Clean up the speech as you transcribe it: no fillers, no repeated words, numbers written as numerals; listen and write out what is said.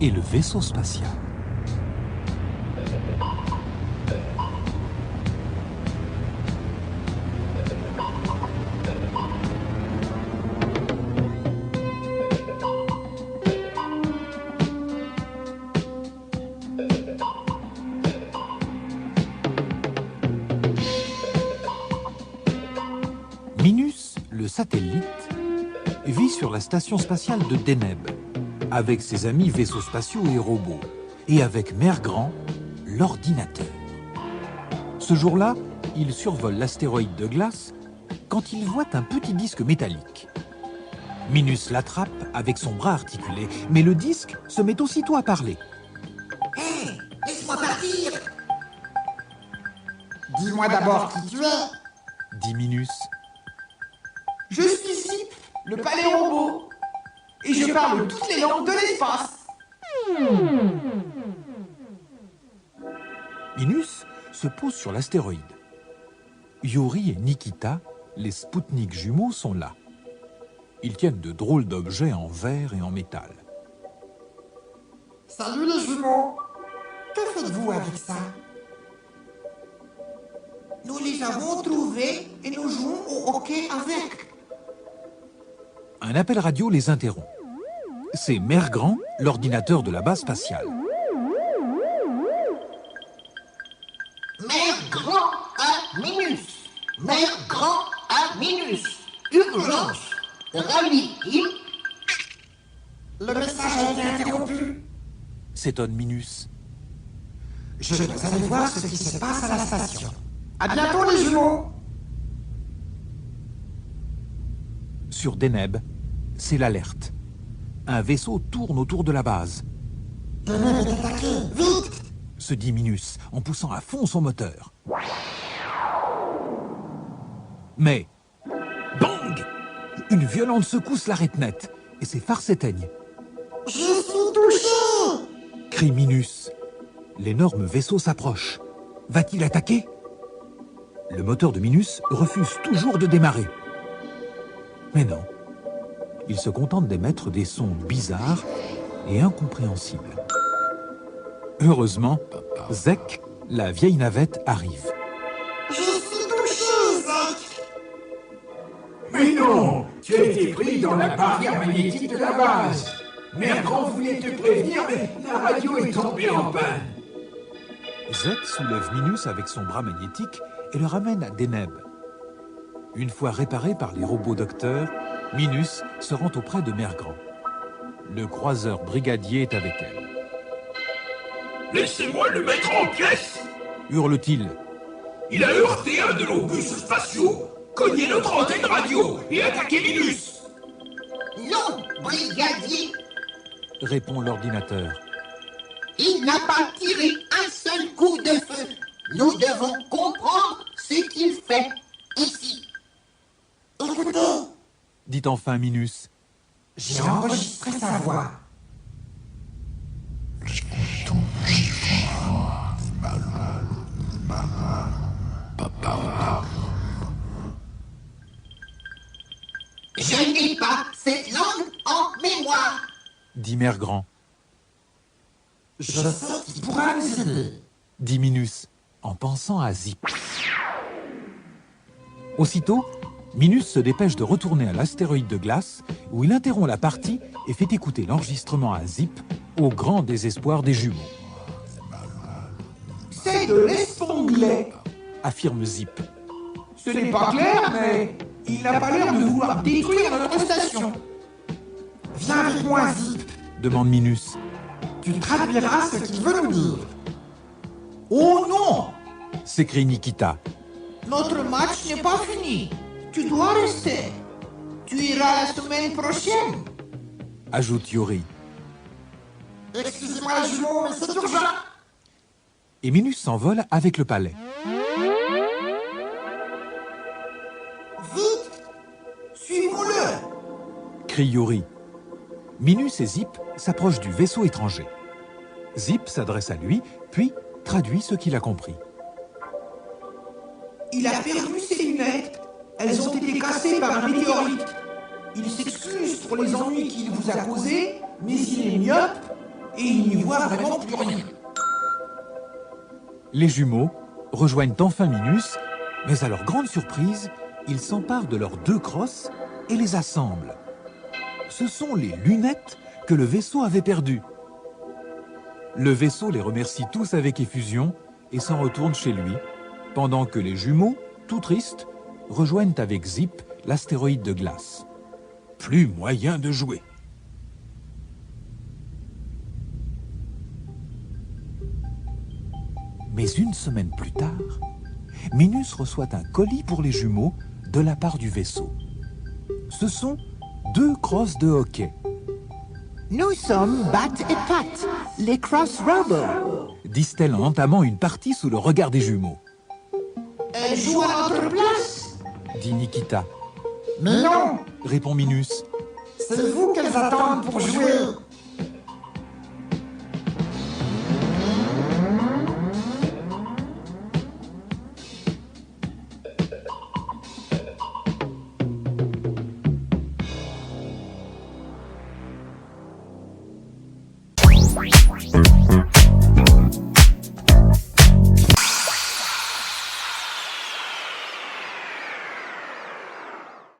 et le vaisseau spatial. Minus, le satellite, vit sur la station spatiale de Deneb, avec ses amis vaisseaux spatiaux et robots, et avec Mère Grand, l'ordinateur. Ce jour-là, il survole l'astéroïde de glace quand il voit un petit disque métallique. Minus l'attrape avec son bras articulé, mais le disque se met aussitôt à parler. Hé, laisse-moi partir! Dis-moi d'abord qui tu es. Dit Minus. Je suis Zip, le palais robot, et je parle toutes les langues de l'espace. Minus se pose sur l'astéroïde. Yuri et Nikita, les Spoutnik jumeaux, sont là. Ils tiennent de drôles d'objets en verre et en métal. Salut les jumeaux. Que faites-vous avec ça? Nous les avons trouvés et nous jouons au hockey avec. Un appel radio les interrompt. C'est Mère Grand, l'ordinateur de la base spatiale. Mère Grand à Minus. Mère Grand à Minus. Urgence. Rallye. Le message a été interrompu. S'étonne Minus. Je dois aller voir ce qui se passe à la station. À bientôt les jumeaux. Sur Deneb, c'est l'alerte. Un vaisseau tourne autour de la base. Deneb est attaqué. Vite! Se dit Minus en poussant à fond son moteur. Mais, bang! Une violente secousse l'arrête net et ses phares s'éteignent. Je suis touché! Crie Minus. L'énorme vaisseau s'approche. Va-t-il attaquer? Le moteur de Minus refuse toujours de démarrer. Mais non. Il se contente d'émettre des sons bizarres et incompréhensibles. Heureusement, Zek, la vieille navette, arrive. Je suis touché, Zek! Mais non, tu as été pris dans la barrière magnétique de la base. Mère Grand voulait te prévenir, mais la radio est tombée en panne. Zek soulève Minus avec son bras magnétique et le ramène à Deneb. Une fois réparé par les robots docteurs, Minus se rend auprès de Mère Grand. Le croiseur brigadier est avec elle. Laissez-moi le mettre en pièces! Hurle-t-il. Il a heurté un de nos bus spatiaux, cogné notre antenne radio et attaqué Minus! Non, brigadier, Répond l'ordinateur. il n'a pas tiré un seul coup de feu. Nous devons comprendre ce qu'il fait ici. Écoutez, Dit enfin Minus. j'ai enregistré sa voix. Je n'ai pas cette langue en mémoire. Dit Mère Grand. Je sais qui pourra nous aider. Dit Minus, en pensant à Zip. Aussitôt, Minus se dépêche de retourner à l'astéroïde de glace, où il interrompt la partie et fait écouter l'enregistrement à Zip, au grand désespoir des jumeaux. C'est de l'esponglais. Affirme Zip. Ce n'est pas clair, mais il n'a pas l'air de vouloir détruire notre station. Viens avec moi, Zip. Demande Minus. Tu traduiras ce qu'il veut nous dire. Oh non! S'écrie Nikita. Notre match n'est pas fini. Tu dois rester. Tu iras la semaine prochaine. Ajoute Yuri. Excusez-moi les jumeaux, mais c'est urgent. Et Minus s'envole avec le palais. Vite! Suivons-le. Crie Yuri. Minus et Zip s'approchent du vaisseau étranger. Zip s'adresse à lui, puis traduit ce qu'il a compris. Il a perdu ses lunettes. Elles ont été cassées par un météorite. Il s'excuse pour les ennuis qu'il vous a causés, mais il est myope et ils n'y voient vraiment plus rien. Les jumeaux rejoignent enfin Minus, mais à leur grande surprise, ils s'emparent de leurs 2 crosses et les assemblent. Ce sont les lunettes que le vaisseau avait perdues. Le vaisseau les remercie tous avec effusion et s'en retourne chez lui, pendant que les jumeaux, tout tristes, rejoignent avec Zip l'astéroïde de glace. Plus moyen de jouer. Mais une semaine plus tard, Minus reçoit un colis pour les jumeaux de la part du vaisseau. Ce sont 2 crosses de hockey. Nous sommes Bat et Pat, les Cross Robots. Disent-elles en entamant une partie sous le regard des jumeaux. Elles jouent à notre place. Dit Nikita. Mais non, Répond Minus. c'est vous qu'elles attendent pour jouer.